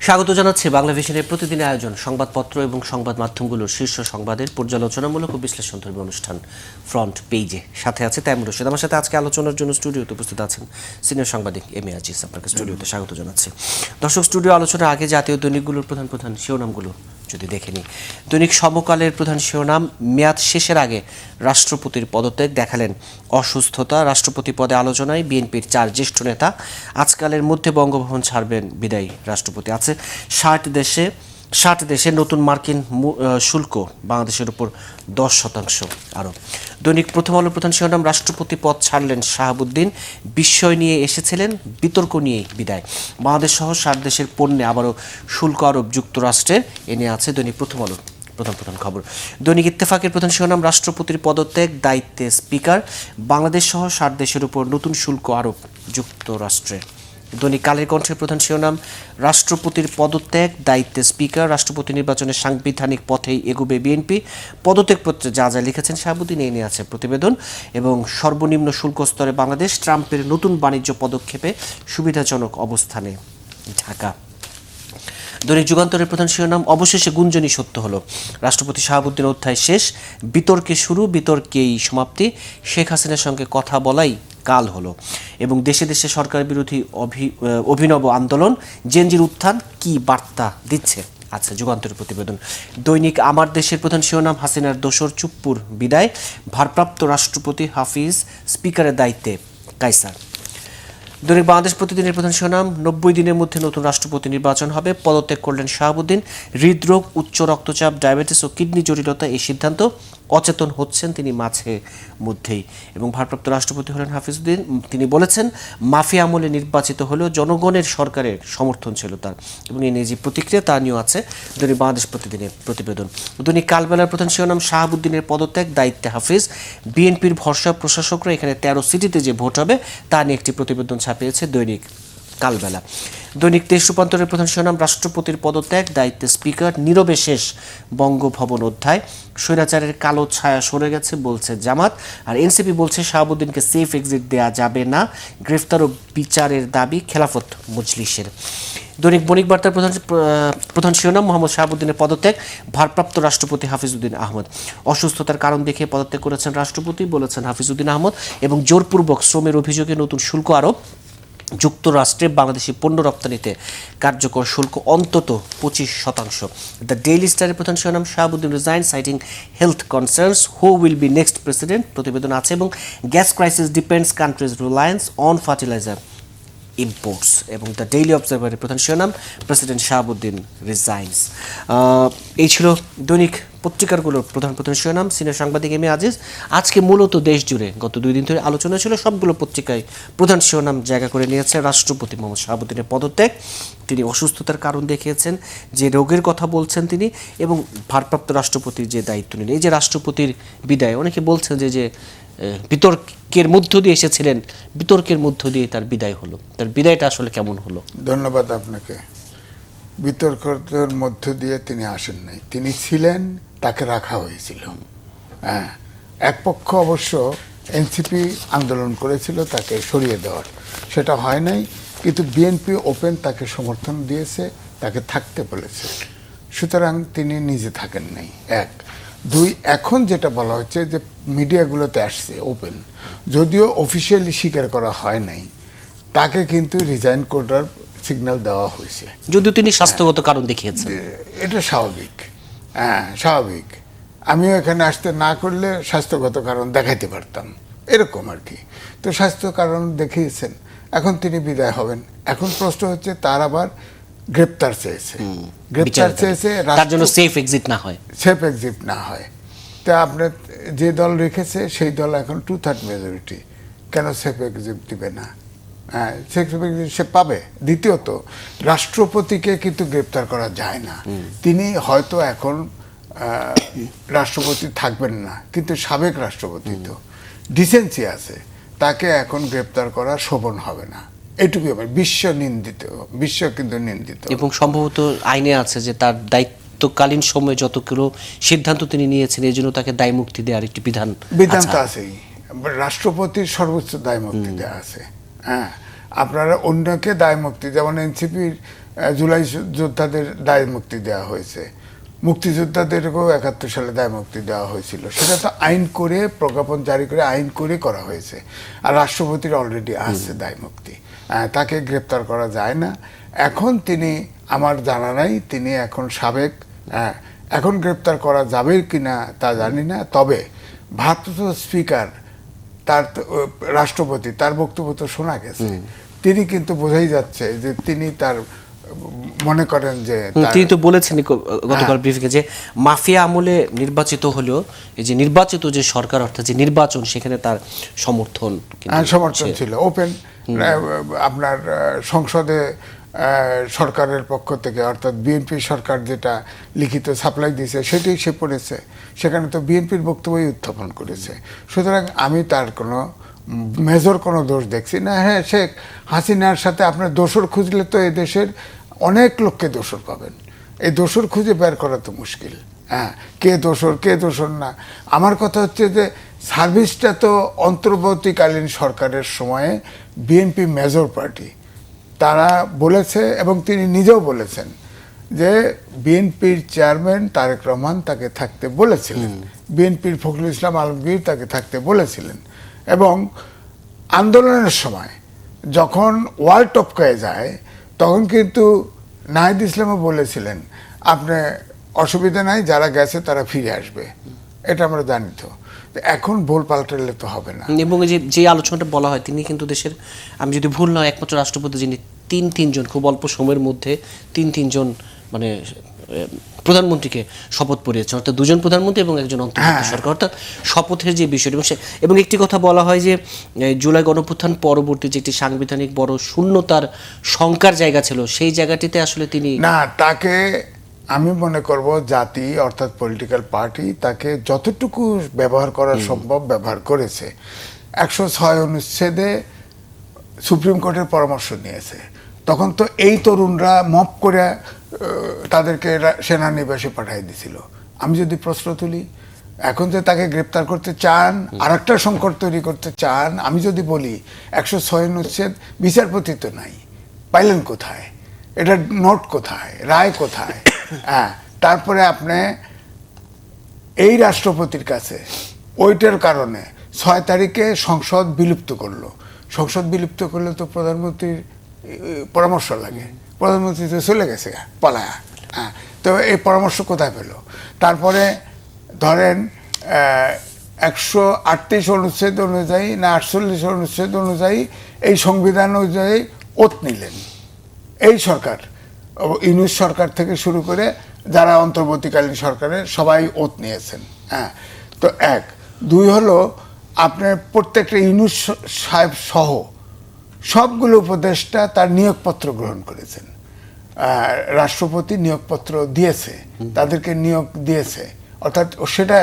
স্বাগত জানাচ্ছি বাংলা ভিশনের প্রতিদিনের আয়োজন সংবাদপত্র এবং সংবাদ মাধ্যমগুলোর শীর্ষ সংবাদের পর্যালোচনামূলক ও বিশ্লেষণধর্মী অনুষ্ঠান ফ্রন্ট পেজে। সাথে আছে তাইমুর রশিদ। আমার সাথে আজকে আলোচনার জন্য স্টুডিওতে উপস্থিত আছেন সিনিয়র সাংবাদিক এম এ আজিজ। আপনাকে স্টুডিওতে স্বাগত জানাচ্ছি। দর্শক, স্টুডিও আলোচনার আগে জাতীয় দৈনিকগুলোর প্রধান প্রধান শিরোনামগুলো যদি দেখে নিই। দৈনিক সমকালের প্রধান শিরোনাম, মেয়াদ শেষের আগে রাষ্ট্রপতির পদত্যাগ, দেখালেন অসুস্থতা, রাষ্ট্রপতি পদে আলোচনায় বিএনপির 4 জ্যেষ্ঠ নেতা। আজকালের মধ্যে বঙ্গভবন ছাড়বেন বিদায়ী রাষ্ট্রপতি। আছে 60 দেশে নতুন মার্কিন শুল্ক বাংলাদেশের উপর 10% আরোপ। দৈনিক প্রথম আলোর প্রধান শিরোনাম, রাষ্ট্রপতি পদ ছাড়লেন শাহাবুদ্দিন, বিস্ময় নিয়ে এসেছিলেন, বিতর্ক নিয়েই বিদায়। বাংলাদেশ সহ 60 দেশের পণ্যে আবারও শুল্ক আরোপ যুক্তরাষ্ট্রের, এ নিয়ে আছে দৈনিক প্রথম আলোর প্রধান খবর। দৈনিক ইত্তেফাকের প্রধান শিরোনাম, রাষ্ট্রপতির পদত্যাগ, দায়িত্বে স্পিকার, বাংলাদেশ সহ 60 দেশের উপর নতুন শুল্ক আরোপ যুক্তরাষ্ট্রের। দৈনিক কালের কণ্ঠের প্রধান শিরোনাম, রাষ্ট্রপতির পদত্যাগ, দায়িত্বে স্পিকার, রাষ্ট্রপতি নির্বাচনের সাংবিধানিক পথেই এগোবে বিএনপি। পদত্যাগপত্রে যা যা লিখেছেন শাহাবুদ্দিন, এই নিয়ে আছে প্রতিবেদন। এবং সর্বনিম্ন শুল্ক স্তরে বাংলাদেশ, ট্রাম্পের নতুন বাণিজ্য পদক্ষেপে সুবিধাজনক অবস্থানে ঢাকা। দৈনিক যুগান্তরের প্রধান শিরোনাম, অবশেষে গুঞ্জনই সত্য হলো, রাষ্ট্রপতি শাহাবুদ্দিন অধ্যায় শেষ, বিতর্কে শুরু, বিতর্কেই সমাপ্তি, শেখ হাসিনার সঙ্গে কথা বলাই কাল হলো। এবং দেশে দেশে সরকার বিরোধী অভিনব আন্দোলন, জেনজির উত্থান কি বার্তা দিচ্ছে, আচ্ছা যুগান্তরের প্রতিবেদন। দৈনিক আমার দেশের প্রধান শিরোনাম, হাসিনার দোসর চুপ্পুর বিদায়, ভারপ্রাপ্ত রাষ্ট্রপতি হাফিজ, স্পিকারের দায়িত্বে কায়সার। দৈনিক বাংলাদেশ প্রতিদিনের প্রধান শিরোনাম, 90 দিনের মধ্যে নতুন রাষ্ট্রপতি নির্বাচন হবে, পদত্যাগ করলেন শাহাবুদ্দিন, হৃদরোগ, উচ্চ রক্তচাপ, ডায়াবেটিস ও কিডনি জটিলতা এই সিদ্ধান্ত, অচেতন হচ্ছেন তিনি মাঝে মধ্যেই। এবং ভারপ্রাপ্ত রাষ্ট্রপতি হলেন হাফিজউদ্দিন, তিনি বলেছেন মাফিয়া আমলে নির্বাচিত হলেও জনগণের সরকারের সমর্থন ছিল তার। এবং এই নিয়ে যে প্রতিক্রিয়া তা নিয়েও আছে দৈনিক বাংলাদেশ প্রতিদিনের প্রতিবেদন। দৈনিক কালবেলার প্রধান শিরোনাম, শাহাবুদ্দিনের পদত্যাগ, দায়িত্বে হাফিজ, বিএনপির ভরসা প্রশাসকরা, এখানে 13 সিটিতে যে ভোট হবে তা নিয়ে একটি প্রতিবেদন ছাপিয়েছে দৈনিক কালবেলা। দৈনিক দেশ রূপান্তরের প্রধান শিরোনাম, রাষ্ট্রপতির পদত্যাগ, দায়িত্বে স্পিকার, নীরবে শেষ বঙ্গভবন অধ্যায়, স্বৈরাচারের কালো ছায়া সরে গেছে বলছে জামাত। আর এনসিপি বলছে শাহাবুদ্দিনকে সেফ এক্সিট দেয়া যাবে না, গ্রেফতার ও বিচারের দাবি খেলাফত মজলিসের। দৈনিক বণিক বার্তার প্রধান শিরোনাম, মোহাম্মদ শাহাবুদ্দিনের পদত্যাগ, ভারপ্রাপ্ত রাষ্ট্রপতি হাফিজউদ্দিন আহমদ, অসুস্থতার কারণ দেখে পদত্যাগ করেছেন রাষ্ট্রপতি, বলেছেন হাফিজউদ্দিন আহমদ। এবং জোরপূর্বক শ্রমের অভিযোগে নতুন শুল্ক আরোপ, যুক্তরাষ্ট্রে বাংলাদেশি পণ্য রপ্তানিতে কার্যকর শুল্ক অন্তত 25%। দ্য ডেইলি স্টারের প্রধান শিরোনাম, Shahabuddin resign citing health concerns, who will be next president, প্রতিবেদন আছে। এবং gas crisis depends countries Reliance on fertiliser imports. এবং দ্য ডেইলি অবজারভারের প্রধান শিরোনাম, প্রেসিডেন্ট শাহাবুদ্দিন রিজাইন্স। এই ছিল দৈনিক পত্রিকাগুলোর প্রধান শিরোনাম। সিনিয়র সাংবাদিক এম এ আজিজ। আজকে মূলত দেশ জুড়ে গত 2 দিন ধরে আলোচনা ছিল, সবগুলো পত্রিকায় প্রধান শিরোনাম জায়গা করে নিয়েছে রাষ্ট্রপতি মোহাম্মদ শাহাবুদ্দিনের পদত্যাগ, তিনি অসুস্থতার কারণ দেখিয়েছেন, যে রোগের কথা বলছেন তিনি, এবং ভারপ্রাপ্ত রাষ্ট্রপতির যে দায়িত্ব নিলেন। এই যে রাষ্ট্রপতির বিদায়, অনেকে বলছেন যে বিতর্কের মধ্য দিয়ে এসেছিলেন, বিতর্কের মধ্য দিয়ে তার বিদায় হলো, তার বিদায়টা আসলে কেমন হলো? ধন্যবাদ আপনাকে। বিতর্কের মধ্য দিয়ে তিনি আসেন নাই, তিনি ছিলেন, তাকে রাখা হয়েছিল। হ্যাঁ, এক পক্ষ অবশ্য এনসিপি আন্দোলন করেছিল তাকে সরিয়ে দেওয়ার, সেটা হয় নাই, কিন্তু বিএনপি ওপেন তাকে সমর্থন দিয়েছে, তাকে থাকতে বলেছে, সুতরাং তিনি নিজে থাকেন নাই। 1, 2, এখন যেটা বলা হচ্ছে যে মিডিয়াগুলোতে আসছে ওপেন, যদিও অফিসিয়ালি স্বীকার করা হয় নাই, তাকে কিন্তু রিজাইন করার সিগন্যাল দেওয়া হয়েছে, যদিও তিনি স্বাস্থ্যগত কারণ দেখিয়েছেন। এটা স্বাভাবিক। হ্যাঁ, স্বাভাবিক। আমিও এখানে আসতে না করলে স্বাস্থ্যগত কারণ দেখাইতে পারতাম, এরকম আর কি। তো স্বাস্থ্য কারণ দেখিয়েছেন, এখন তিনি বিদায় হবেন। এখন প্রশ্ন হচ্ছে তার আবার গ্রেপ্তার চেয়েছে, তার জন্য সেফ এক্সিট না হয়, তা আপনার যে দল রেখেছে সেই দল এখন 2/3 মেজরিটি, কেন সেফ এক্সিট দিবে না? হ্যাঁ, সে পাবে। দ্বিতীয়ত, রাষ্ট্রপতিকে কিন্তু গ্রেপ্তার করা যায় না, তিনি হয়তো এখন রাষ্ট্রপতি থাকবেন না, কিন্তু সাবেক রাষ্ট্রপতি তো ডিসেন্সি আছে, তাকে এখন গ্রেপ্তার করা শোভন হবে না, এটুকুই আমার বিশ্ব কিন্তু নিন্দিত। এবং সম্ভবত আইনে আছে যে তার দায়িত্বকালীন সময়ে যতগুলো সিদ্ধান্ত তিনি নিয়েছেন, এই জন্য তাকে দায় মুক্তি দেওয়ার একটি বিধান তো আছেই, রাষ্ট্রপতির সর্বোচ্চ দায় মুক্তি দেওয়া আছে। হ্যাঁ, আপনারা অন্যকে দায় মুক্তি, যেমন এনসিপির জুলাই যোদ্ধাদের দায় মুক্তি দেওয়া হয়েছে, মুক্তিযোদ্ধাদেরকেও 71 সালে দায় মুক্তি দেওয়া হয়েছিল। সেটা তো আইন করে, প্রজ্ঞাপন জারি করে আইন করে করা হয়েছে। আর রাষ্ট্রপতির অলরেডি আছে দায় মুক্তি, তাকে গ্রেপ্তার করা যায় না। এখন তিনি, আমার জানা নাই তিনি এখন সাবেক, এখন গ্রেপ্তার করা যাবে কিনা তা জানি না। তবে ভারপ্রাপ্ত স্পিকার, তার রাষ্ট্রপতি, তার বক্তব্য তো শোনা গেছে, তিনি কিন্তু বোঝাই যাচ্ছে যে তিনি তার মনে করেন যে তিনি তো বলেছেন গতকাল ব্রিফিংয়ে যে মাফিয়া আমলে নির্বাচিত হলেও এই যে নির্বাচিত যে সরকার, অর্থাৎ যে নির্বাচন, সেখানে তার সমর্থন ছিল ওপেন। আপনার সংসদে সরকারের পক্ষ থেকে, অর্থাৎ বিএনপি সরকার যেটা লিখিত সাপ্লাই দিয়েছে সেটি সে পড়েছে, সেখানে তো বিএনপির বক্তব্যই উত্থাপন করেছে। সুতরাং আমি তার কোনো মেজর কোনো দোষ দেখছি না। হ্যাঁ, শেখ হাসিনার সাথে আপনার দোষর খুঁজলে তো এই দেশের অনেক লোককে দোষর পাবেন, এই দোষর খুঁজে বের করা তো মুশকিল। হ্যাঁ, কে দোষর কে দোষর না। আমার কথা হচ্ছে যে সার্ভিসটা তো অন্তর্বর্তীকালীন সরকারের সময়ে বিএনপি মেজর পার্টি, তারা বলেছে এবং তিনি নিজেও বলেছেন যে বিএনপির চেয়ারম্যান তারেক রহমান তাকে থাকতে বলেছিলেন, বিএনপির ফখরুল ইসলাম আলমগীর তাকে থাকতে বলেছিলেন। এবং আন্দোলনের সময় যখন ওয়াল টপকায় যায় তখন কিন্তু নাহিদ ইসলামও বলেছিলেন আপনি অসুবিধা নাই, যারা গেছে তারা ফিরে আসবে, এটা আমরা জানি। তো এখন ভুল পাল্টালে তো হবে না। এবং যে আলোচনাটা বলা হয়, তিনি কিন্তু দেশের, আমি যদি ভুল নয়, একমাত্র রাষ্ট্রপতি যিনি তিনজন খুব অল্প সময়ের মধ্যে তিনজন মানে প্রধানমন্ত্রীকে শপথ পড়িয়েছেন, অর্থাৎ দুজন প্রধানমন্ত্রী এবং একজন অন্তর্বর্তী সরকার, অর্থাৎ শপথের যে বিষয়টি। এবং একটি কথা বলা হয় যে জুলাই গণঅভ্যুত্থান পরবর্তী যে একটি সাংবিধানিক বড় শূন্যতার শঙ্কার জায়গা ছিল, সেই জায়গাটিতে আসলে তিনি না, তাকে আমি মনে করব জাতি অর্থাৎ পলিটিক্যাল পার্টি তাকে যতটুকু ব্যবহার করা সম্ভব ব্যবহার করেছে। 106 অনুচ্ছেদে সুপ্রিম কোর্টের পরামর্শ নিয়েছে, তখন তো এই তরুণরা মপ করে তাদেরকে সেনানিবাসে পাঠিয়ে দিছিল। আমি যদি প্রশ্ন তুলি, এখন যে তাকে গ্রেপ্তার করতে চান, আর একটা সংকট তৈরি করতে চান, আমি যদি বলি 106 অনুচ্ছেদ বিচারপতি তো নাই, পাইলেন কোথায়? এটা নোট কোথায়? রায় কোথায়? হ্যাঁ, তারপরে আপনি এই রাষ্ট্রপতির কাছে ওইটার কারণে 6 তারিখে সংসদ বিলুপ্ত করলো। সংসদ বিলুপ্ত করলে তো প্রধানমন্ত্রীর পরামর্শ লাগে, প্রধানমন্ত্রী তো চলে গেছে পালায়া। হ্যাঁ, তো এই পরামর্শ কোথায় পেল? তারপরে ধরেন 138 অনুচ্ছেদ অনুযায়ী না 48 অনুচ্ছেদ অনুযায়ী এই সংবিধান অনুযায়ী ওত নিলেন এই সরকার, ইউনূস সরকার থেকে শুরু করে যারা অন্তর্বর্তীকালীন সরকারের সবাই ওত নিয়েছেন। হ্যাঁ, তো 1 2 হলো আপনার প্রত্যেকটা ইউনূস সাহেব সহ সবগুলো উপদেষ্টা তার নিয়োগপত্র গ্রহণ করেছেন। রাষ্ট্রপতি নিয়োগপত্র দিয়েছে, তাদেরকে নিয়োগ দিয়েছে, অর্থাৎ সেটা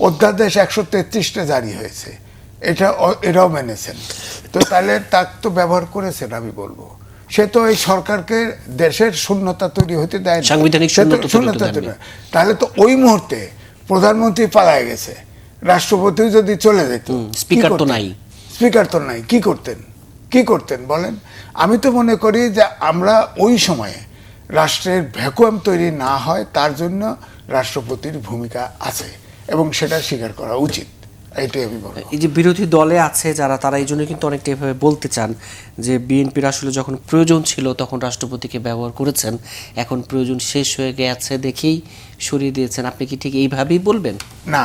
অধ্যাদেশ 133টা জারি হয়েছে, এটাও মেনেছেন। তো তাহলে তার তো ব্যবহার করেছেন, আমি বলবো সে তো এই সরকারকে দেশের শূন্যতা তৈরি হতে দেয় না, সাংবিধানিক শূন্যতা। তাহলে তো ওই মুহূর্তে প্রধানমন্ত্রী পালায় গেছে, রাষ্ট্রপতিও যদি চলে যেত, স্পিকার তো নাই, কি করতেন বলেন? আমি তো মনে করি যে আমরা ওই সময়ে রাষ্ট্রের ভ্যাকুয়াম তৈরি না হয় তার জন্য রাষ্ট্রপতির ভূমিকা আছে এবং সেটা স্বীকার করা উচিত। এইটাই আমি বলবো। এই যে বিরোধী দলে আছে যারা, তারা এই জন্য কিন্তু অনেকটা এভাবে বলতে চান যে বিএনপির আসলে যখন প্রয়োজন ছিল তখন রাষ্ট্রপতিকে ব্যবহার করেছেন, এখন প্রয়োজন শেষ হয়ে গেছে দেখেই সরিয়ে দিয়েছেন। আপনি কি ঠিক এইভাবেই বলবেন? না,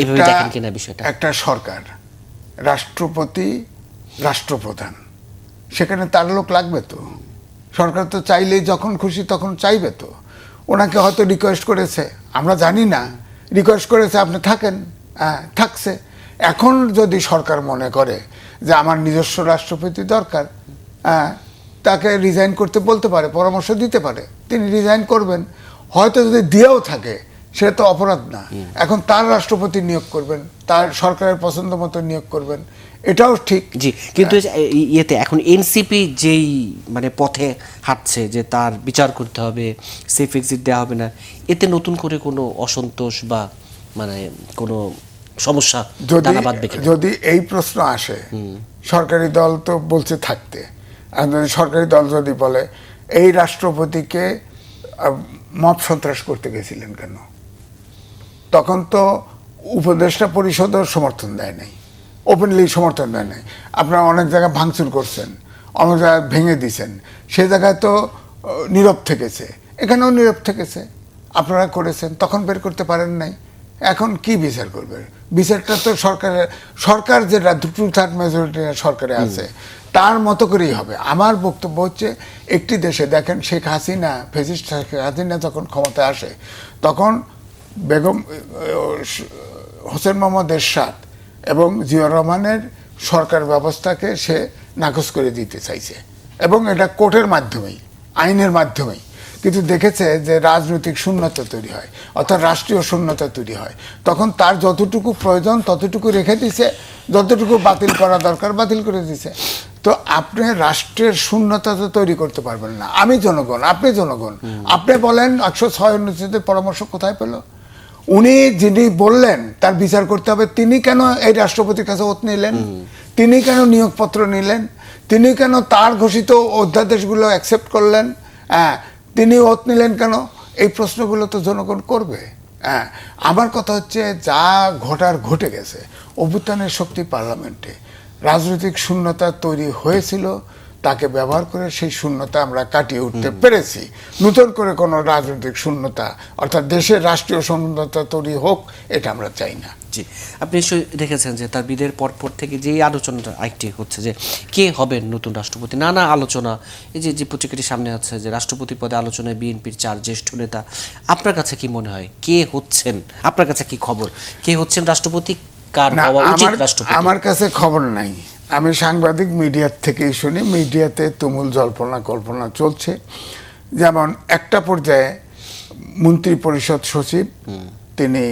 এইভাবে দেখেন কিনা বিষয়টা? একটা সরকার, রাষ্ট্রপতি রাষ্ট্রপ্রধান, সেখানে তার লোক লাগবে তো। সরকার তো চাইলেই যখন খুশি তখন চাইবে তো। ওনাকে হয়তো রিকোয়েস্ট করেছে, আমরা জানি না, রিকোয়েস্ট করেছে আপনি থাকেন, থাকছে। এখন যদি সরকার মনে করে যে আমার নিজস্ব রাষ্ট্রপতি দরকার, তাকে রিজাইন করতে বলতে পারে, পরামর্শ দিতে পারে, তিনি রিজাইন করবেন। হয়তো যদি দিয়েও থাকে সেটা তো অপরাধ না। এখন তার রাষ্ট্রপতি নিয়োগ করবেন, তার সরকারের পছন্দ মতো নিয়োগ করবেন, এটাও ঠিক। জি, কিন্তু ইয়েতে এখন এনসিপি যেই মানে পথে হাঁটছে যে তার বিচার করতে হবে, সেফ এক্সিট দেওয়া হবে না, এতে নতুন করে কোনো অসন্তোষ বা মানে কোনো সমস্যা দানা বাঁধবে কিনা? যদি এই প্রশ্ন আসে, সরকারি দল তো বলছে থাকতে, আর যদি সরকারি দল যদি বলে এই রাষ্ট্রপতিকে মব সন্ত্রাস করতে গেছিলেন কেন? তখন তো উপদেষ্টা পরিষদও সমর্থন দেয় নাই, ওপেনলি সমর্থন দেয় নাই। আপনারা অনেক জায়গায় ভাঙচুর করছেন, অনেক জায়গায় ভেঙে দিয়েছেন, সে জায়গায় তো নীরব থেকেছে, এখানেও নীরব থেকেছে। আপনারা করেছেন, তখন বের করতে পারেন নাই, এখন কি বিচার করবে? বিচারটা তো সরকার যেটা 2/3 মেজরিটি সরকারে আছে তার মতো করেই হবে। আমার বক্তব্য হচ্ছে, একটি দেশে দেখেন শেখ হাসিনা, ফ্যাসিস্ট শেখ হাসিনা যখন ক্ষমতায় আসে তখন বেগম হোসেন মোহাম্মদ এরশাদ এবং জিয়াউর রহমানের সরকার ব্যবস্থাকে সে নাকচ করে দিতে চাইছে, এবং এটা কোর্টের মাধ্যমেই, আইনের মাধ্যমেই। কিন্তু দেখেছে যে রাজনৈতিক শূন্যতা তৈরি হয়, অর্থাৎ রাষ্ট্রীয় শূন্যতা তৈরি হয়। তখন তার যতটুকু প্রয়োজন ততটুকু রেখে দিছে, যতটুকু বাতিল করা দরকার বাতিল করে দিছে। তো আপনি রাষ্ট্রের শূন্যতা তো তৈরি করতে পারবেন না। আমি জনগণ, আপনি জনগণ, আপনি বলেন 106 অনুচ্ছেদের পরামর্শ কোথায় পেল? উনি যিনি বললেন তার বিচার করতে হবে, তিনি কেন এই রাষ্ট্রপতির কাছে ওত নিলেন? তিনি কেন নিয়োগপত্র নিলেন? তিনি কেন তার ঘোষিত অধ্যাদেশগুলো অ্যাকসেপ্ট করলেন? হ্যাঁ, তিনি ওত নিলেন কেন? এই প্রশ্নগুলো তো জনগণ করবে। হ্যাঁ, আমার কথা হচ্ছে, যা ঘটার ঘটে গেছে। অভ্যুত্থানের শক্তি পার্লামেন্টে, রাজনৈতিক শূন্যতা তৈরি হয়েছিল, তাকে ব্যবহার করে সেই শূন্যতা আমরা কাটিয়ে উঠতে পেরেছি। নতুন করে কোনো রাজনৈতিক শূন্যতা, অর্থাৎ দেশের রাষ্ট্রীয় শূন্যতা তৈরি হোক, এটা আমরা চাই না। জি, আপনি নিশ্চয়ই দেখেছেন যে তার বিদের পরপর থেকে যেই আলোচনাটা আরেকটি হচ্ছে যে কে হবেন নতুন রাষ্ট্রপতি, নানা আলোচনা। এই যে পত্রিকাটি সামনে আছে যে রাষ্ট্রপতি পদে আলোচনায় বিএনপির 4 জ্যেষ্ঠ নেতা। আপনার কাছে কি মনে হয় কে হচ্ছেন? আপনার কাছে কি খবর, কে হচ্ছেন রাষ্ট্রপতি, কার হওয়া উচিত রাষ্ট্রপতি? আমার কাছে খবর নাই। আমি সাংবাদিক, মিডিয়ার থেকেই শুনি, মিডিয়াতে তুমুল জল্পনা কল্পনা চলছে। যেমন একটা পর্যায়ে মন্ত্রী পরিষদ সচিব তিনি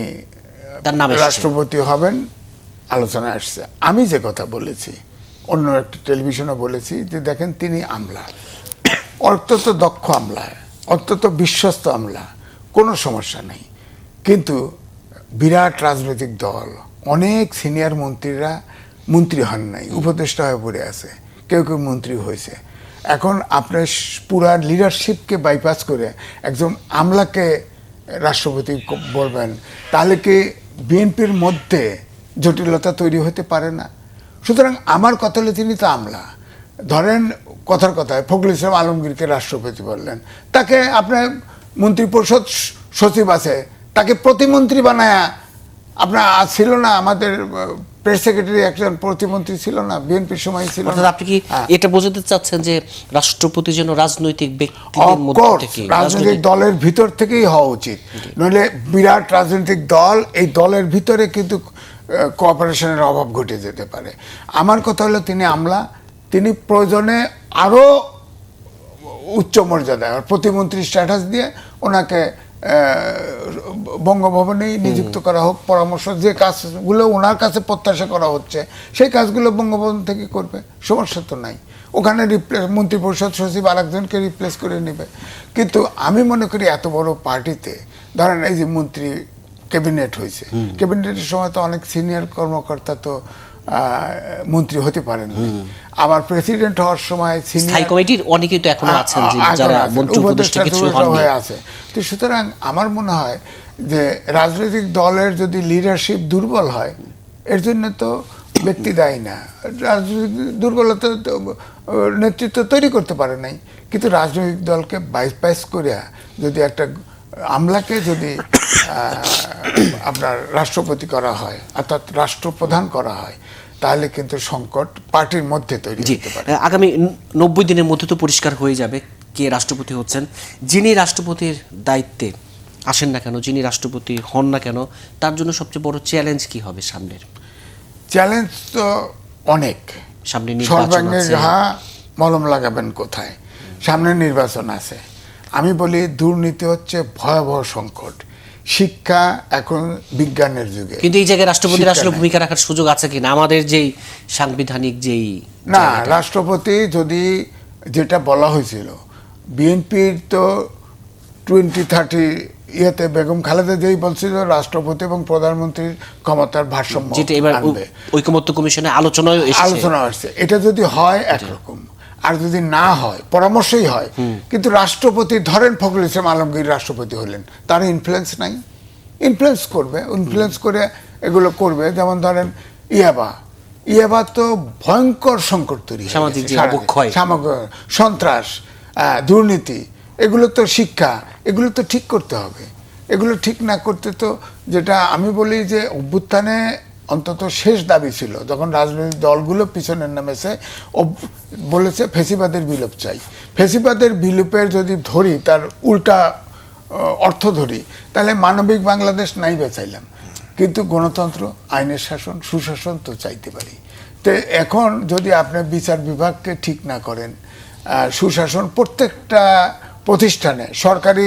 রাষ্ট্রপতি হবেন আলোচনায় আসছে। আমি যে কথা বলেছি, অন্য একটা টেলিভিশনে বলেছি যে দেখেন, তিনি আমলা, অত্যন্ত দক্ষ আমলা, অত্যন্ত বিশ্বস্ত আমলা, কোনো সমস্যা নেই। কিন্তু বিরাট রাজনৈতিক দল, অনেক সিনিয়র মন্ত্রীরা মন্ত্রী হন নাই, উপদেষ্টা হয়ে পড়ে আছে, কেউ কেউ মন্ত্রী হয়েছে। এখন আপনার পুরা লিডারশিপকে বাইপাস করে একজন আমলাকে রাষ্ট্রপতি বলবেন, তাহলে কি বিএনপির মধ্যে জটিলতা তৈরি হতে পারে না? সুতরাং আমার কথা হলে, তিনি তো আমলা। ধরেন কথার কথায় ফখরুল ইসলাম আলমগীরকে রাষ্ট্রপতি বললেন, তাকে আপনার মন্ত্রী পরিষদ সচিব আছে, তাকে প্রতিমন্ত্রী বানায় আপনার ছিল না? আমাদের প্রেস সেক্রেটারি একজন প্রতিমন্ত্রী ছিল না, বিএনপির সময় ছিল না। আপনি কি এটা বোঝাতে চাচ্ছেন যে রাষ্ট্রপতি যেন রাজনৈতিক ব্যক্তিদের মধ্যে থেকে, রাজনৈতিক দলের ভিতর থেকেই হওয়া উচিত? নইলে বিরাট রাজনৈতিক দল, এই দলের ভিতরে কিন্তু কোঅপারেশনের অভাব ঘটে যেতে পারে। আমার কথা হলো, তিনি আমলা, তিনি প্রয়োজনে আরো উচ্চ মর্যাদায় প্রতিমন্ত্রী স্ট্যাটাস দিয়ে ওনাকে বঙ্গভবনেই নিযুক্ত করা হোক। পরামর্শ, যে কাজগুলো ওনার কাছে প্রত্যাশা করা হচ্ছে সেই কাজগুলো বঙ্গভবন থেকে করবে, সমস্যা তো নাই। ওখানে মন্ত্রী পরিষদ সচিব আরেকজনকে রিপ্লেস করে নেবে। কিন্তু আমি মনে করি এত বড় পার্টিতে, ধরেন এই যে মন্ত্রী ক্যাবিনেট হয়েছে, ক্যাবিনেটের সময় তো অনেক সিনিয়র কর্মকর্তা তো মন্ত্রী হতে পারেন। আবার প্রেসিডেন্ট হওয়ার সময় স্থায়ী কমিটির অনেকেই তো এখনো আছেন যারা মন্ত্রী উপদেষ্টা কিছু হয়ে আছে। তো সুতরাং আমার মনে হয় যে রাজনৈতিক দলের যদি লিডারশিপ দুর্বল হয়, এর জন্য তো ব্যক্তি দায়ী না। রাজনৈতিক দুর্বলতা নেতৃত্ব তৈরি করতে পারে নাই। কিন্তু রাজনৈতিক দলকে বাইপাস করে যদি একটা আমলাকে যদি আপনার রাষ্ট্রপতি করা হয়, অর্থাৎ রাষ্ট্রপ্রধান করা হয়, তাহলে কিন্তু সংকট পার্টির মধ্যে তৈরি হতে পারে। আগামী 90 দিনের মধ্যে তো পরিষ্কার হয়ে যাবে কে রাষ্ট্রপতি হচ্ছেন। যিনি রাষ্ট্রপতির দায়িত্বে আসেন না কেন, যিনি রাষ্ট্রপতি হন না কেন, তার জন্য সবচেয়ে বড় চ্যালেঞ্জ কি হবে সামনের? চ্যালেঞ্জ তো অনেক। সামনে সর্বাঙ্গে ঘা মলম লাগাবেন কোথায়? সামনে নির্বাচন আছে। আমি বলি, দুর্নীতি হচ্ছে ভয়াবহ সংকট। শিক্ষা এখন বিজ্ঞানের যুগে, কিন্তু এই জায়গায় রাষ্ট্রপতির আসলে ভূমিকা রাখার সুযোগ আছে কিনা? আমাদের যেই সাংবিধানিক যেই না, রাষ্ট্রপতি যদি, যেটা বলা হয়েছিল, বিএনপির তো 2030 ইয়েতে বেগম খালেদা যেই বলছিল রাষ্ট্রপতি এবং প্রধানমন্ত্রীর ক্ষমতার ভারসাম্য, যেটা এবার ঐকমত্য কমিশনে আলোচনা আসছে। এটা যদি হয় একরকম, আর যদি না হয় পরামর্শই হয়, কিন্তু রাষ্ট্রপতি ধরেন ফখরুল ইসলাম আলমগীর রাষ্ট্রপতি হলেন, তার ইনফ্লুয়েন্স নাই, ইনফ্লুয়েন্স করবে, ইনফ্লুয়েন্স করে এগুলো করবে। যেমন ধরেন ইয়াবা তো ভয়ঙ্কর সংকট তৈরি হয়েছে, সামাজিক যে অবক্ষয়, সন্ত্রাস, দুর্নীতি, এগুলো তো শিক্ষা, এগুলো তো ঠিক করতে হবে। এগুলো ঠিক না করতে তো, যেটা আমি বলি যে অভ্যুত্থানে অন্তত শেষ দাবি ছিল, যখন রাজনৈতিক দলগুলো পিছনে নেমেছে, বলেছে ফেসিবাদের বিলোপ চাই। ফেসিবাদের বিলোপের যদি ধরি, তার উল্টা অর্থ ধরি, তাহলে মানবিক বাংলাদেশ নাই বেচাইলাম, কিন্তু গণতন্ত্র, আইনের শাসন, সুশাসন তো চাইতে পারি। তো এখন যদি আপনি বিচার বিভাগকে ঠিক না করেন, সুশাসন প্রত্যেকটা প্রতিষ্ঠানে, সরকারি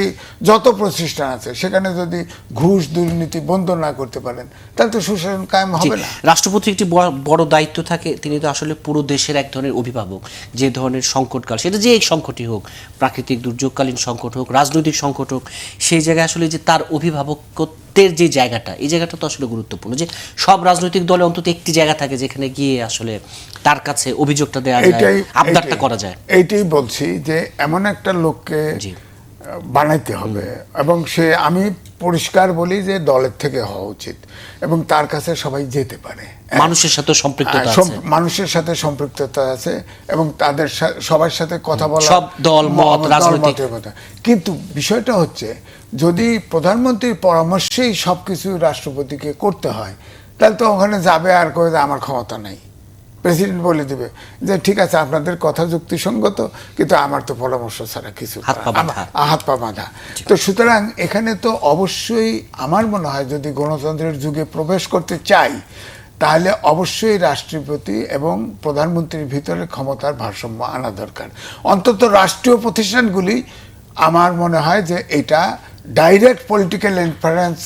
যত প্রতিষ্ঠান আছে সেখানে যদি ঘুষ দুর্নীতি বন্ধ না করতে পারেন, তাহলে তো সুশাসন কায়েম হবে না। রাষ্ট্রপতির একটি বড় দায়িত্ব থাকে, তিনি তো আসলে পুরো দেশের এক ধরনের অভিভাবক। যে ধরনের সংকটকাল, সেটা যে সংকটই হোক, প্রাকৃতিক দুর্যোগকালীন সংকট হোক, রাজনৈতিক সংকট হোক, সেই জায়গায় আসলে যে তার অভিভাবকত্বের যে জায়গাটা, এই জায়গাটা তো আসলে গুরুত্বপূর্ণ। যে সব রাজনৈতিক দলে অন্তত একটি জায়গা থাকে যেখানে গিয়ে আসলে তার কাছে অভিযোগটা দেওয়া যায়, আবদারটা করা যায়। এইটাই বলছি যে এমন একটা লোককে বানাইতে হবে, এবং সে, আমি পরিষ্কার বলি যে দলের থেকে হওয়া উচিত, এবং তার কাছে সবাই যেতে পারে, মানুষের সাথে সম্পৃক্ততা আছে, মানুষের সাথে সম্পৃক্ততা আছে, এবং তাদের সবার সাথে কথা বলা, সব দল মত রাজনৈতিক কথা। কিন্তু বিষয়টা হচ্ছে, যদি প্রধানমন্ত্রীর পরামর্শেই সবকিছু রাষ্ট্রপতিকে করতে হয়, তাহলে তো ওখানে যাবে আর কয়ে যে আমার ক্ষমতা নাই। প্রেসিডেন্ট বলে দিবে যে ঠিক আছে, আপনাদের কথা যুক্তিসঙ্গত, কিন্তু আমার তো পরামর্শ ছাড়া কিছু, হাত পা বাঁধা। তো সুতরাং এখানে তো অবশ্যই আমার মনে হয়, যদি গণতন্ত্রের যুগে প্রবেশ করতে চাই, তাহলে অবশ্যই রাষ্ট্রপতি এবং প্রধানমন্ত্রীর ভিতরে ক্ষমতার ভারসাম্য আনা দরকার। অন্তত রাষ্ট্রীয় প্রতিষ্ঠানগুলি, আমার মনে হয় যে এটা ডাইরেক্ট পলিটিক্যাল ইনফ্লুয়েন্স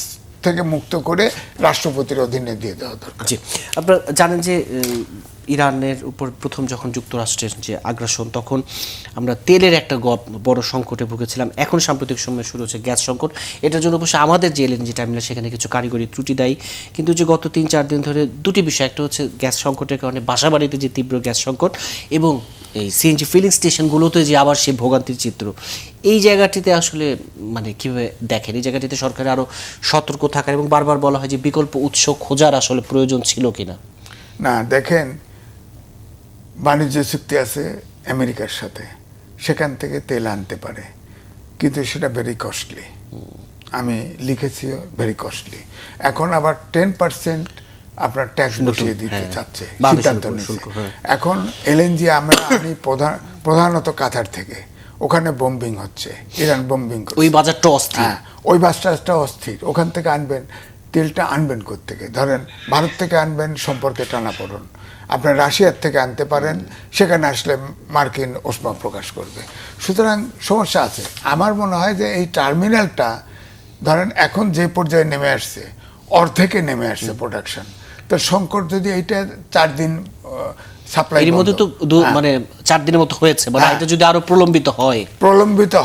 থেকে মুক্ত করে রাষ্ট্রপতির অধীনে দিয়ে দেওয়া দরকার। জি, আপনারা জানেন যে ইরানের উপর প্রথম যখন যুক্তরাষ্ট্রের যে আগ্রাসন, তখন আমরা তেলের একটা বড় সংকটে ভুগেছিলাম। এখন সাম্প্রতিক সময়ে শুরু হচ্ছে গ্যাস সংকট। এটার জন্য অবশ্যই আমাদের যে এলএনজি টার্মিনাল, সেখানে কিছু কারিগরি ত্রুটি দায়ী। কিন্তু যে গত 3-4 দিন ধরে দুটি বিষয়, একটা হচ্ছে গ্যাস সংকটের কারণে বাসাবাড়িতে যে তীব্র গ্যাস সংকট, এবং এই সিএনজি ফিলিং স্টেশনগুলোতে যে আবার সেই ভোগান্তির চিত্র, এই জায়গাটিতে আসলে মানে কীভাবে দেখেন? এই জায়গাটিতে সরকারের আরও সতর্ক থাকার, এবং বারবার বলা হয় যে বিকল্প উৎস খোঁজার আসলে প্রয়োজন ছিল কিনা। না, দেখেন, বাণিজ্য চুক্তি আছে আমেরিকার সাথে, সেখান থেকে তেল আনতে পারে, কিন্তু সেটা ভেরি কস্টলি। আমি লিখেছি ভেরি কস্টলি। এখন আবার 10% আপনার ট্যাক্স বসিয়ে দিতে চাচ্ছে, সিদ্ধান্ত নিচ্ছে। এখন এলএনজি আমরা আনি প্রধানত কাতার থেকে, ওখানে বোম্বিং হচ্ছে, ইরান বোম্বিং করছে, ওই বাজারটা অস্থির। হ্যাঁ, ওই বাজারটা অস্থির। ওখান থেকে আনবেন, তেলটা আনবেন কোত্থেকে? ধরেন ভারত থেকে আনবেন, সম্পর্কে টানাপোড়েন। আপনার রাশিয়ার থেকে আনতে পারেন, সেখানে আসলে মার্কিন উষ্মা প্রকাশ করবে। সুতরাং সমস্যা আছে। আমার মনে হয় যে এই টার্মিনালটা ধরেন এখন যে পর্যায়ে নেমে আসছে, অর্ধেকে নেমে আসছে প্রোডাকশন। তো সংকট যদি এইটা 4 দিন সাপ্লাই, এর মধ্যে তো মানে 4 দিনের মতো হয়েছে, মানে এটা যদি আরো প্রলম্বিত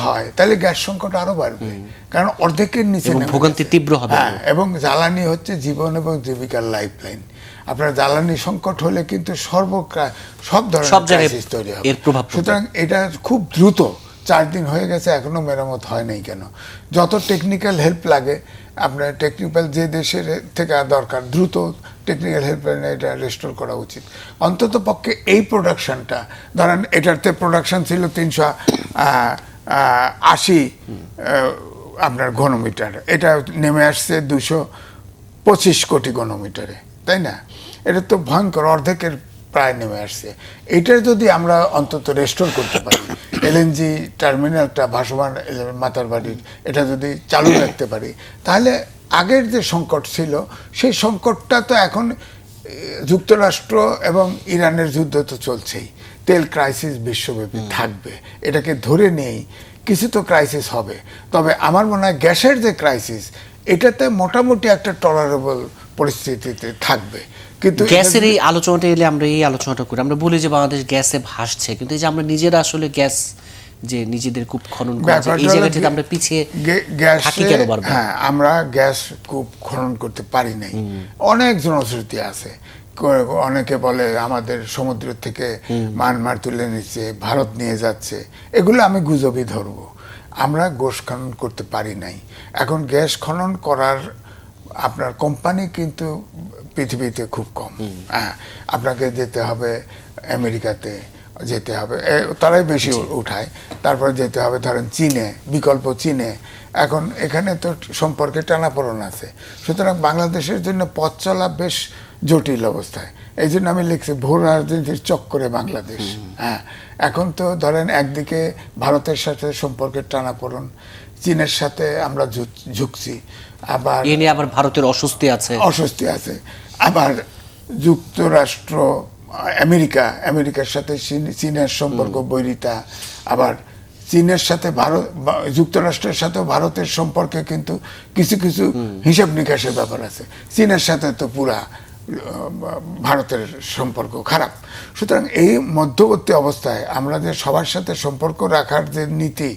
হয়, তাহলে গ্যাস সংকট আরো বাড়বে, কারণ অর্ধেকের নিচে ভোগান্তি তীব্র হবে। এবং জ্বালানি হচ্ছে জীবন এবং জীবিকার লাইফলাইন। আপনার জ্বালানি সংকট হলে কিন্তু সব ধরনের ক্রাইসিস তৈরি হবে। সুতরাং এটা খুব দ্রুত, 4 দিন হয়ে গেছে, এখনো মেরামত হয় নাই কেন? যত টেকনিক্যাল হেল্প লাগে, আপনার টেকনিক্যাল যে দেশের থেকে দরকার, দ্রুত টেকনিক্যাল হেল্প এটা রেস্টোর করা উচিত। অন্তত পক্ষে এই প্রোডাকশনটা, ধরেন এটাতে প্রোডাকশন ছিল 380 আপনার ঘনমিটার, এটা নেমে আসছে 225 কোটি ঘনমিটারে, তাই না? এটা তো ভয়ঙ্কর, অর্ধেকের প্রায় নেমে আসছে। এইটার যদি আমরা অন্তত রেস্টোর করতে পারি, এলএনজি টার্মিনালটা, ভাসমান মাতার বাড়ির, এটা যদি চালু রাখতে পারি, তাহলে আগের যে সংকট ছিল, সেই সংকটটা তো এখন যুক্তরাষ্ট্র এবং ইরানের যুদ্ধ তো চলছেই, তেল ক্রাইসিস বিশ্বব্যাপী থাকবে, এটাকে ধরে নেই, কিছু তো ক্রাইসিস হবে। তবে আমার মনে হয় গ্যাসের যে ক্রাইসিস, এটাতে মোটামুটি একটা টলারেবল পরিস্থিতিতে থাকবে। কিন্তু গ্যাসের এই আলোচনাটা এলে আমরা এই আলোচনাটা করি, আমরা বলি যে বাংলাদেশ গ্যাসে ভাসছে, কিন্তু এই যে আমরা নিজেরা আসলে গ্যাস যে নিজেদের কূপ খনন করছি, এই জায়গাটিতে আমরা পিছিয়ে থাকি কেন বারবার? হ্যাঁ, আমরা গ্যাস কূপ খনন করতে পারি নাই, অনেক জনশ্রুতি আছে, অনেকে বলে আমাদের সমুদ্র থেকে মায়ানমার তুলে নিচ্ছে, ভারত নিয়ে যাচ্ছে, এগুলো আমি গুজবই ধরবো। আমরা গ্যাস খনন করতে পারি নাই। এখন গ্যাস খনন করার আপনার কোম্পানি কিন্তু পৃথিবীতে খুব কম। হ্যাঁ, আপনাকে যেতে হবে আমেরিকাতে, যেতে হবে, তারাই বেশি উঠায়, তারপরে যেতে হবে ধরেন চীনে, বিকল্প চীনে। এখন এখানে তো সম্পর্কে টানাপোড়েন আছে, সুতরাং বাংলাদেশের জন্য পথ চলা বেশ জটিল অবস্থায়। এই জন্য আমি লিখছি ভোর রাজনীতির চক্করে বাংলাদেশ। হ্যাঁ, এখন তো ধরেন একদিকে ভারতের সাথে সম্পর্কের টানাপোড়েন, চীনের সাথে আমরা ঝুঁকছি, আবার এ নিয়ে আবার ভারতের অস্বস্তি আছে, আবার যুক্তরাষ্ট্র আমেরিকার সাথে চীনের সম্পর্ক বৈরিতা, আবার চীনের সাথে যুক্তরাষ্ট্রের সাথে ভারতের সম্পর্কে কিন্তু কিছু কিছু হিসাব নিকাশের ব্যাপার আছে। চীনের সাথে তো পুরা ভারতের সম্পর্ক খারাপ। সুতরাং এই মধ্যবর্তী অবস্থায় আমরা যে সবার সাথে সম্পর্ক রাখার যে নীতি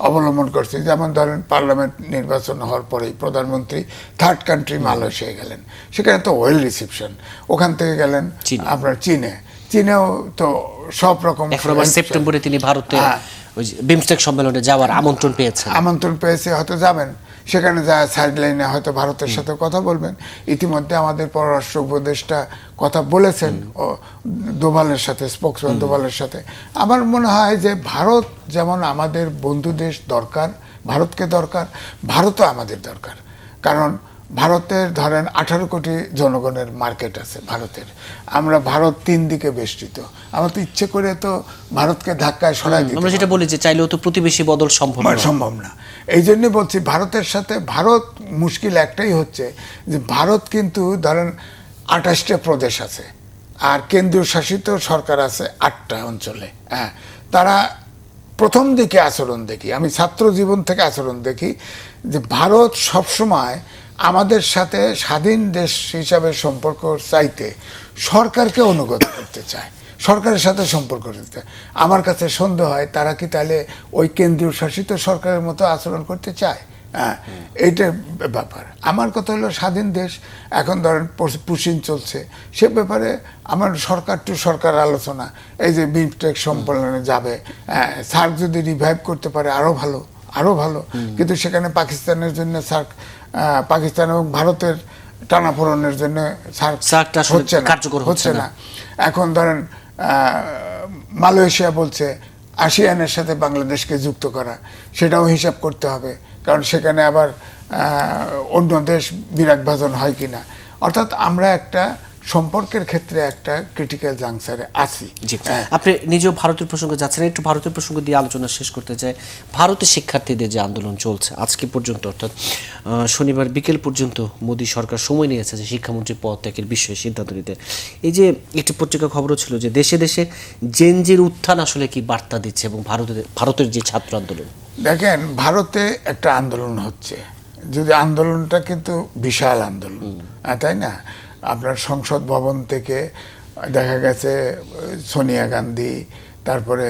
অবলম্বন করছি, যেমন ধরেন পার্লামেন্ট নির্বাচন হওয়ার পরেই প্রধানমন্ত্রী থার্ড কান্ট্রি মালয়েশিয়ায় গেলেন, সেখানে তো ওয়েল রিসিপশন। ওখান থেকে গেলেন আপনার চীনেও তো সব রকম। সেপ্টেম্বরে তিনি ভারতে বিমস্টেক সম্মেলনে যাওয়ার আমন্ত্রণ পেয়েছে, হয়তো যাবেন, সেখানে যা সাইড লাইনে হয়তো ভারতের সাথে কথা বলবেন। ইতিমধ্যে আমাদের পররাষ্ট্র উপদেষ্টা কথা বলেছেন দোভালের সাথে, স্পোকসম্যান দোভালের সাথে। আমার মনে হয় যে ভারত যেমন আমাদের বন্ধু দেশ, দরকার, ভারতকে দরকার, ভারতও আমাদের দরকার। কারণ ভারতের ধরেন 18 কোটি জনগণের মার্কেট আছে ভারতের। ভারত 3 দিকে বেষ্টিত। আমরা তো ইচ্ছে করে তো ভারতকে ধাক্কায় সরাই দিই। আমরা যেটা বলি যে চাইলেও তো প্রতিবেশী বদল সম্ভব না। এই জন্য বলছি ভারতের সাথে মুশকিল একটাই হচ্ছে যে ভারত কিন্তু ধরেন 28টা প্রদেশ আছে, আর কেন্দ্রীয় শাসিত সরকার আছে 8টা অঞ্চলে। হ্যাঁ, তারা প্রথম দিকে আচরণ দেখি, আমি ছাত্র জীবন থেকে আচরণ দেখি যে ভারত সবসময় আমাদের সাথে স্বাধীন দেশ হিসাবে সম্পর্ক চাইতে সরকারকে অনুগত করতে চায়, সরকারের সাথে সম্পর্ক করতে। আমার কাছে সন্দেহ হয় তারা কি তাহলে ওই কেন্দ্রীয় শাসিত সরকারের মতো আচরণ করতে চায়। হ্যাঁ, এইটার ব্যাপার। আমার কথা হলো স্বাধীন দেশ, এখন ধরেন পুশিং চলছে, সে ব্যাপারে আমার সরকার টু সরকার আলোচনা, এই যে বিমস্টেক সম্মেলনে যাবে, সার্ক যদি রিভাইভ করতে পারে আরো ভালো। কিন্তু সেখানে পাকিস্তানের জন্য সার্ক, পাকিস্তান এবং ভারতের টানাপোড়েনের জন্য সার্ক হচ্ছে না। এখন ধরেন মালয়েশিয়া বলছে আসিয়ানের সাথে বাংলাদেশকে যুক্ত করা, সেটাও হিসাব করতে হবে, কারণ সেখানে আবার অন্য দেশ বিরাগভাজন হয় কিনা। অর্থাৎ আমরা একটা সম্পর্কের ক্ষেত্রে একটা ক্রিটিক্যাল জাংশনে আছি। আপনি নিজেও ভারতের প্রসঙ্গে যাচ্ছেন, একটু ভারতের প্রসঙ্গ দিয়ে আলোচনা শেষ করতে চাই। ভারতের শিক্ষার্থীদের যে আন্দোলন চলছে আজকে পর্যন্ত, অর্থাৎ শনিবার বিকেল পর্যন্ত মোদী সরকার সময় নিয়েছে যে শিক্ষামন্ত্রী পদ ত্যাগের বিষয়ে সিদ্ধান্ত নিতে। এই যে একটি পত্রিকা খবরও ছিল যে দেশে দেশে জেনজির উত্থান আসলে কি বার্তা দিচ্ছে, এবং ভারতের যে ছাত্র আন্দোলন, দেখেন ভারতে একটা আন্দোলন হচ্ছে, যদি আন্দোলনটা কিন্তু বিশাল আন্দোলন, তাই না? আপনার সংসদ ভবন থেকে দেখা গেছে সোনিয়া গান্ধী, তারপরে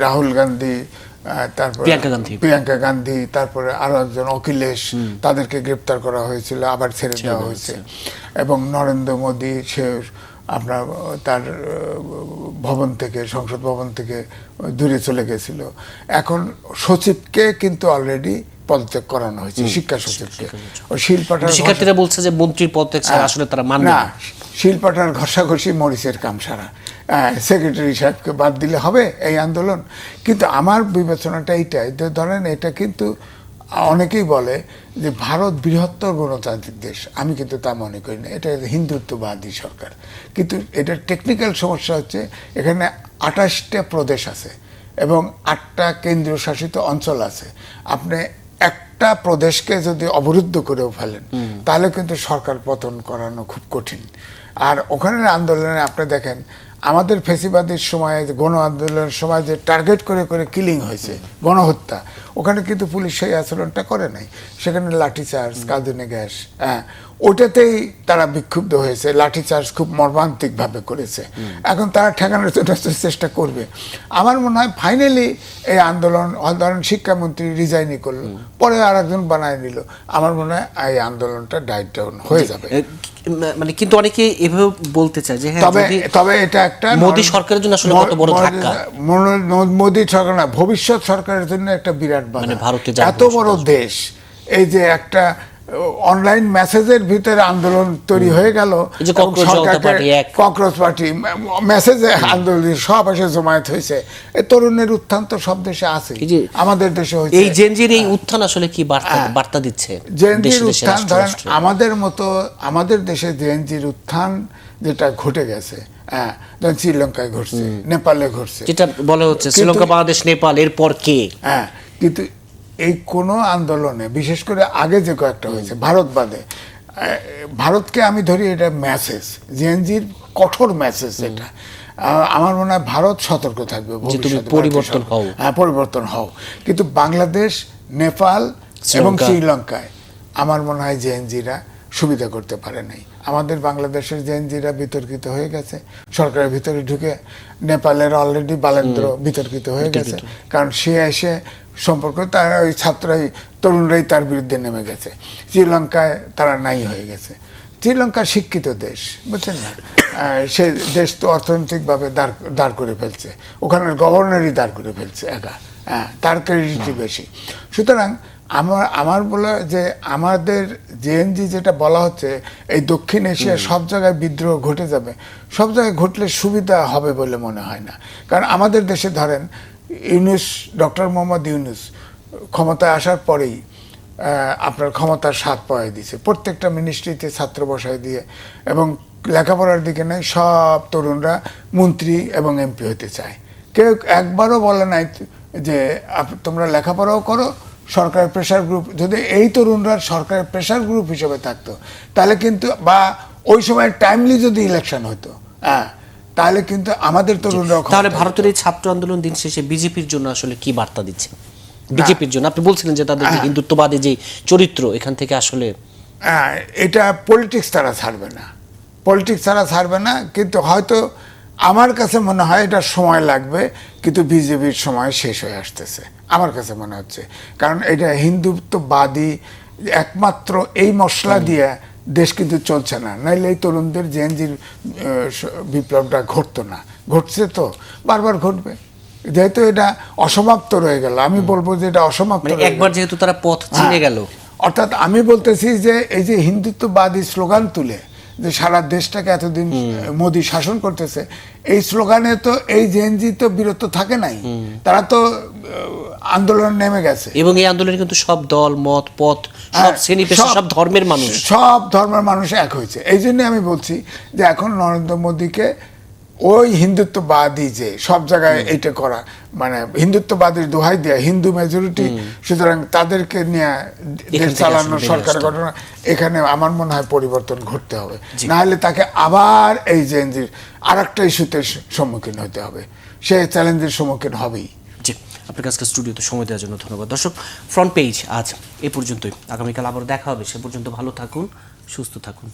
রাহুল গান্ধী, তারপরে প্রিয়াঙ্কা গান্ধী, তারপরে আরো একজন অখিলেশ, তাদেরকে গ্রেপ্তার করা হয়েছিল, আবার ছেড়ে দেওয়া হয়েছে। এবং নরেন্দ্র মোদী সে আপনার তার ভবন থেকে, সংসদ ভবন থেকে দূরে চলে গেছিল। এখন সচিবকে কিন্তু অলরেডি পদত্যাগ করানো হয়েছে, শিক্ষা সচিবকে। শিক্ষার্থীরা বলছে যে মন্ত্রীর পদত্যাগ ছাড়া আসলে তারা মানবে না। শিলপাটার ঘষাঘষি মরিচের কাম সারা, সেক্রেটারি সাহেবকে বাদ দিলে হবে এই আন্দোলন? কিন্তু আমার বিবেচনাটা এইটাই যে ধরেন এটা কিন্তু অনেকেই বলে যে ভারত বৃহত্তর গণতান্ত্রিক দেশ, আমি কিন্তু তা মনে করি না। এটা হিন্দুত্ববাদী সরকার, কিন্তু এটার টেকনিক্যাল সমস্যা হচ্ছে এখানে 28টা প্রদেশ আছে এবং 8টা কেন্দ্রীয় শাসিত অঞ্চল আছে। আপনি একটা প্রদেশকে যদি অবরুদ্ধ করেও ফেলেন তাহলে কিন্তু সরকার পতন করানো খুব কঠিন। আর ওখানের আন্দোলনে আপনি দেখেন আমাদের ফেসিবাদের সময়, গণ আন্দোলনের সময় যে টার্গেট করে করে কিলিং হয়েছে, গণহত্যা, ওখানে কিন্তু পুলিশ সেই আচরণটা করে নাই। সেখানে লাঠিচার্জ, কাঁদুনে গ্যাস, ওটাতেই তারা বিক্ষুব্ধ হয়েছে, লাঠিচার্জ খুব মর্মান্তিকভাবে করেছে। এখন তারা ঠেকানোর জন্য চেষ্টা করবে। আমার মনে হয় ফাইনালি এই আন্দোলন, ধরেন শিক্ষামন্ত্রী রিজাইনই করলো, পরে আর একজন বানায় নিল, আমার মনে হয় এই আন্দোলনটা ডাইট ডাউন হয়ে যাবে। মানে কিন্তু অনেকে এভাবে বলতে চায় যে হ্যাঁ, তবে এটা একটা মোদী সরকারের জন্য আসলে কত বড় ধাক্কা, মোদী সরকার না, ভবিষ্যৎ সরকারের জন্য একটা বিরাট বাধা। মানে ভারতে এত বড় দেশ, এই যে একটা অনলাইন মেসেজের ভিতরে আন্দোলন তৈরি হয়ে গেল, ককরোচ পার্টি মেসেজে আন্দোলন সব এসে জমায়েত হয়েছে। এই তরুণের উত্থান তো সব দেশে আছে, আমাদের দেশে হয়েছে। এই জেনজির এই উত্থান আসলে কি বার্তা দিচ্ছে? জেনজির উত্থান, ধরেন আমাদের মতো আমাদের দেশে জেনজির উত্থান যেটা ঘটে গেছে, ধরেন শ্রীলঙ্কায় ঘটছে, নেপালে ঘটছে, যেটা বলা হচ্ছে শ্রীলঙ্কা, বাংলাদেশ, নেপাল, এরপর কে? কিন্তু এই কোন আন্দোলনে, বিশেষ করে আগে যে কয়েকটা হয়েছে ভারত বাদে, ভারতকে আমি ধরি এটা মেসেজ, জেনজির কঠোর মেসেজ এটা। আমার মনে হয় ভারত সতর্ক থাকবে, পরিবর্তন হও। কিন্তু বাংলাদেশ, নেপাল এবং শ্রীলঙ্কায় আমার মনে হয় জেনজিরা সুবিধা করতে পারে নাই। আমাদের বাংলাদেশের জেনজিরা বিতর্কিত হয়ে গেছে, সরকারের ভিতরে ঢুকে। নেপালের অলরেডি বালেন্দ্র বিতর্কিত হয়ে গেছে, কারণ সে এসে সম্পর্ক, তারা ওই ছাত্রই, তরুণরাই তার বিরুদ্ধে নেমে গেছে। শ্রীলঙ্কায় তারা নাই হয়ে গেছে। শ্রীলঙ্কা শিক্ষিত দেশ, বুঝছেন না, সে দেশ তো অর্থনৈতিকভাবে দাঁড় করে ফেলছে, ওখানের গভর্নরই দাঁড় করে ফেলছে একা, তার ক্রেডিটই বেশি। সুতরাং আমার বলা যে আমাদের জেএনজি যেটা বলা হচ্ছে, এই দক্ষিণ এশিয়ার সব জায়গায় বিদ্রোহ ঘটে যাবে, সব জায়গায় ঘটলে সুবিধা হবে বলে মনে হয় না। কারণ আমাদের দেশে ধরেন ইউনূস, ডক্টর মোহাম্মদ ইউনূস ক্ষমতায় আসার পরেই আপনার ক্ষমতার স্বাদ পাওয়াই দিয়েছে, প্রত্যেকটা মিনিস্ট্রিতে ছাত্র বসায় দিয়ে, এবং লেখাপড়ার দিকে নেই, সব তরুণরা মন্ত্রী এবং এমপি হতে চায়। কেউ একবারও বলে নাই যে তোমরা লেখাপড়াও করো, সরকারের প্রেশার গ্রুপ। যদি এই তরুণরা সরকারের প্রেশার গ্রুপ হিসেবে থাকতো, তাহলে কিন্তু, বা ওই সময় টাইমলি যদি ইলেকশন হতো, তাহলে কিন্তু আমাদের তরুণরা। তাহলে ভারতের এই ছাত্র আন্দোলন দিন শেষে বিজেপির জন্য আসলে কি বার্তা দিচ্ছে? বিজেপির জন্য আপনি বলছিলেন যে তাদের হিন্দুত্ববাদী যে চরিত্র, এখান থেকে আসলে এটা পলিটিক্স তারা ছাড়বে না, কিন্তু হয়তো আমার কাছে মনে হয় এটা সময় লাগবে, কিন্তু বিজেপির সময় শেষ হয়ে আসতেছে আমার কাছে মনে হচ্ছে। কারণ এটা হিন্দুত্ববাদী একমাত্র এই মশলা দিয়ে দেশ কিন্তু চলছে না, নাইলে এই তরুণদের জেএনজির বিপ্লবটা ঘটতো না। ঘটছে তো, বারবার ঘটবে, যেহেতু এটা অসমাপ্ত রয়ে গেল। আমি বলবো যে এটা অসমাপ্ত, একবার যেহেতু তারা পথ চিনে গেল। অর্থাৎ আমি বলতেছি যে এই যে হিন্দুত্ববাদী স্লোগান তুলে যে সারা দেশটাকে এতদিন মোদী শাসন করতেছে, এই স্লোগানে তো এই জেএনজি তো বিরত থাকে নাই, তারা তো আন্দোলন নেমে গেছে। এবং এই আন্দোলনে কিন্তু সব দল, মত, পথ, সব শ্রেণী পেশা, সব ধর্মের মানুষ এক হয়েছে। এই জন্য আমি বলছি যে এখন নরেন্দ্র মোদীকে ওই হিন্দুত্ববাদী যে সব জায়গায় এইটা করা, মানে হিন্দুত্ববাদীর দোহাই দেয়া, হিন্দু মেজরিটি, সুতরাং তাদেরকে নিয়ে দেশ চালানোর সরকার ঘটনা, এখানে আমার মনে হয় পরিবর্তন ঘটতে হবে। না হলে তাকে আবার এই জেএনজির আর একটা ইস্যুতে সম্মুখীন হতে হবে, সে চ্যালেঞ্জের সম্মুখীন হবেই। জি, আপনার কাছে স্টুডিওতে সময় দেওয়ার জন্য ধন্যবাদ। দর্শক, ফ্রন্ট পেজ আজ এ পর্যন্তই। আগামীকাল আবার দেখা হবে, সে পর্যন্ত ভালো থাকুন, সুস্থ থাকুন।